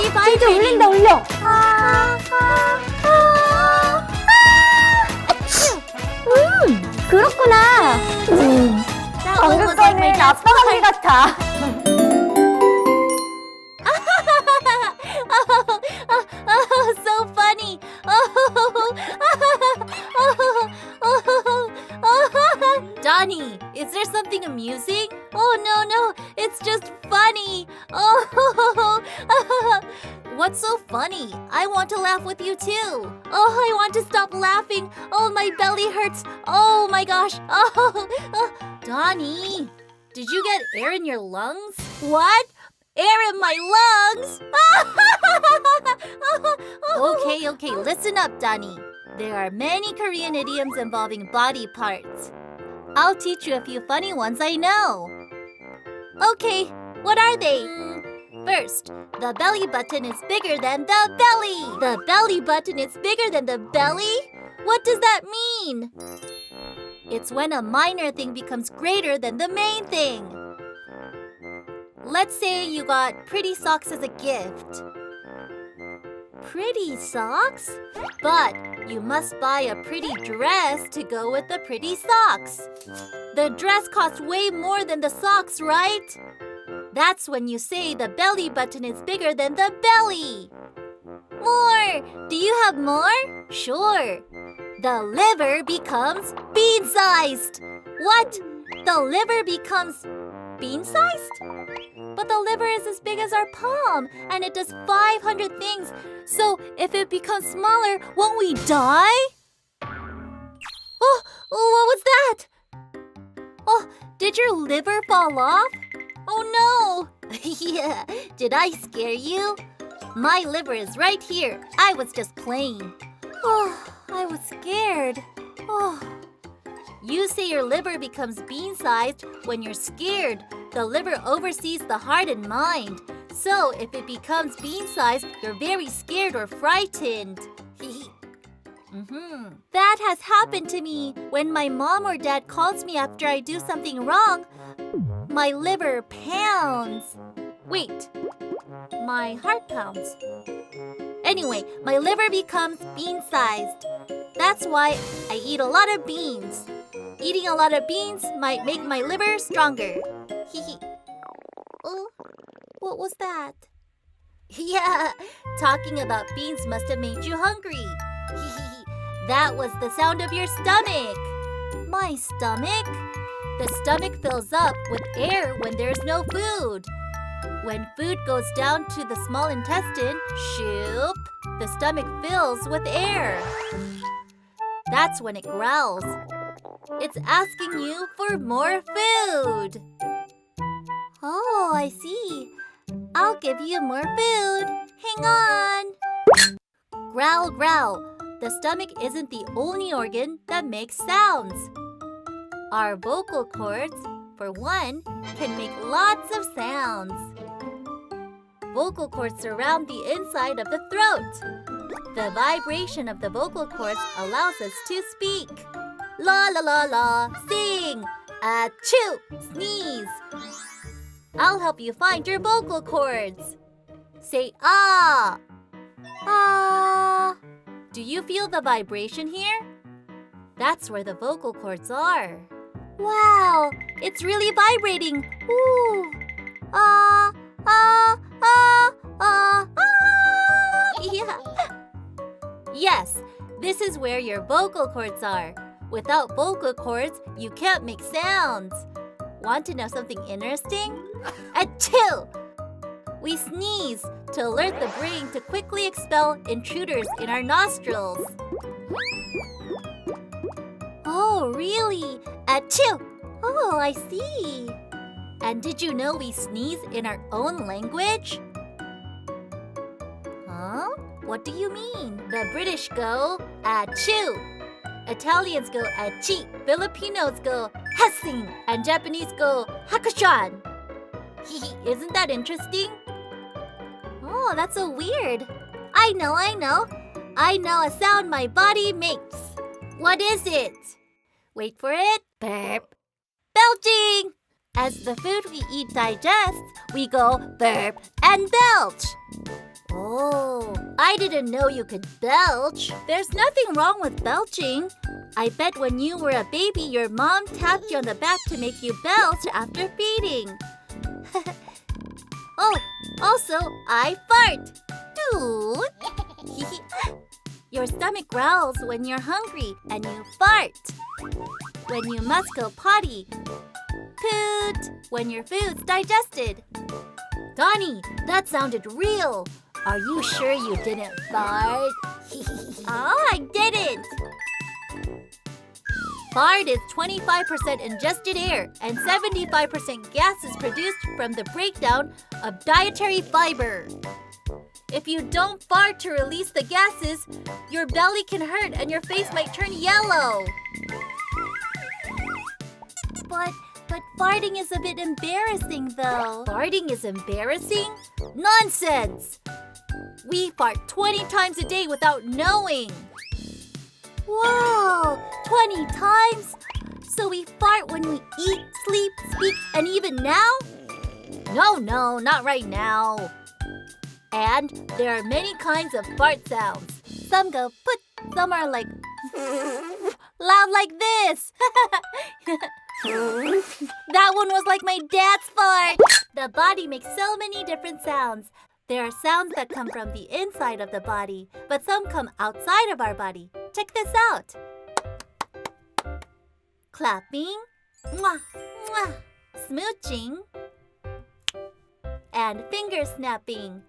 really vibrating. 울린다 울려. 그렇구나. That 방금 one was like my 거는 dad's 아빠 소리 같아. So funny. Dani, is there something amusing? Oh, no, it's just funny. What's so funny? I want to laugh with you too. Oh, I want to stop laughing. Oh, my belly hurts. Oh my gosh. Dani, did you get air in your lungs? What? Air in my lungs? Okay, listen up, Dani. There are many Korean idioms involving body parts. I'll teach you a few funny ones I know. Okay, what are they? First, the belly button is bigger than the belly. The belly button is bigger than the belly? What does that mean? It's when a minor thing becomes greater than the main thing. Let's say you got pretty socks as a gift. Pretty socks? But you must buy a pretty dress to go with the pretty socks. The dress costs way more than the socks, right? That's when you say the belly button is bigger than the belly. More! Do you have more? Sure. The liver becomes bean-sized. What? The liver becomes bean-sized? But the liver is as big as our palm, and it does 500 things. So if it becomes smaller, won't we die? Oh, what was that? Oh, did your liver fall off? Oh no! Yeah, did I scare you? My liver is right here. I was just playing. Oh, I was scared. Oh. You say your liver becomes bean-sized when you're scared. The liver oversees the heart and mind. So if it becomes bean-sized, you're very scared or frightened. That has happened to me. When my mom or dad calls me after I do something wrong, my liver pounds. Wait, my heart pounds. Anyway, my liver becomes bean-sized. That's why I eat a lot of beans. Eating a lot of beans might make my liver stronger. Oh, what was that? Yeah, talking about beans must have made you hungry. That was the sound of your stomach. My stomach? The stomach fills up with air when there's no food. When food goes down to the small intestine, shoop, the stomach fills with air. That's when it growls. It's asking you for more food. Oh, I see. I'll give you more food. Hang on. Growl, growl. The stomach isn't the only organ that makes sounds. Our vocal cords, for one, can make lots of sounds. Vocal cords surround the inside of the throat. The vibration of the vocal cords allows us to speak. La la la la, sing, achoo, sneeze. I'll help you find your vocal cords. Say ah, ah. Do you feel the vibration here? That's where the vocal cords are. Wow, it's really vibrating. Ooh, ah, ah, ah, ah, ah. Yeah. Yes, this is where your vocal cords are. Without vocal cords, you can't make sounds. Want to know something interesting? Achoo! We sneeze to alert the brain to quickly expel intruders in our nostrils. Oh, really? Achoo! Oh, I see. And did you know we sneeze in our own language? Huh? What do you mean? The British go, achoo. Italians go achi, Filipinos go hassing, and Japanese go hakushan. Isn't that interesting? Oh, that's so weird. I know. I know a sound my body makes. What is it? Wait for it. Burp. Belching! As the food we eat digests, we go burp and belch. Oh, I didn't know you could belch. There's nothing wrong with belching. I bet when you were a baby, your mom tapped you on the back to make you belch after feeding. Oh, also, I fart. Toot. Your stomach growls when you're hungry and you fart. When you must go potty. Toot. When your food's digested. Dani, that sounded real. Are you sure you didn't fart? Oh, I didn't. Fart is 25% ingested air and 75% gases produced from the breakdown of dietary fiber. If you don't fart to release the gases, your belly can hurt and your face might turn yellow. But farting is a bit embarrassing, though. Farting is embarrassing? Nonsense! We fart 20 times a day without knowing. Whoa! 20 times? So we fart when we eat, sleep, speak, and even now? No, not right now. And there are many kinds of fart sounds. Some go put, some are like loud like this. That one was like my dad's fart. The body makes so many different sounds. There are sounds that come from the inside of the body, but some come outside of our body. Check this out. Clapping, mwah, mwah, smooching, and finger snapping.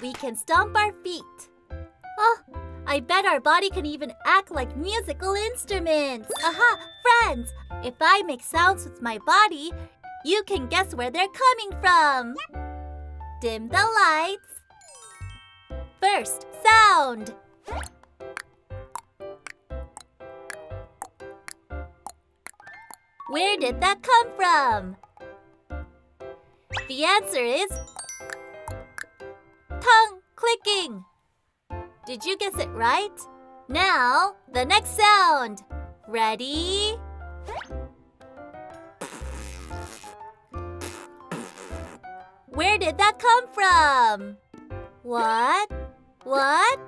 We can stomp our feet. Oh, I bet our body can even act like musical instruments. Aha, friends! If I make sounds with my body, you can guess where they're coming from. Dim the lights. First sound. Where did that come from? The answer is tongue clicking. Did you guess it right? Now, the next sound. Ready? Where did that come from? What? What?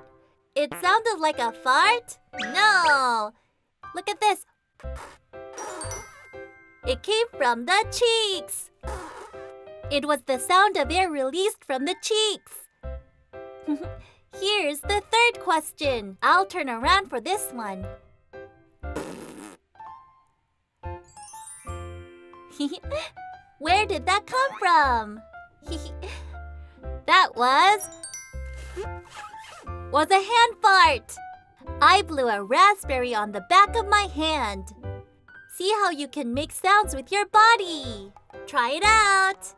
It sounded like a fart? No. Look at this. It came from the cheeks. It was the sound of air released from the cheeks. Here's the third question. I'll turn around for this one. Where did that come from? That was a hand fart. I blew a raspberry on the back of my hand. See how you can make sounds with your body. Try it out.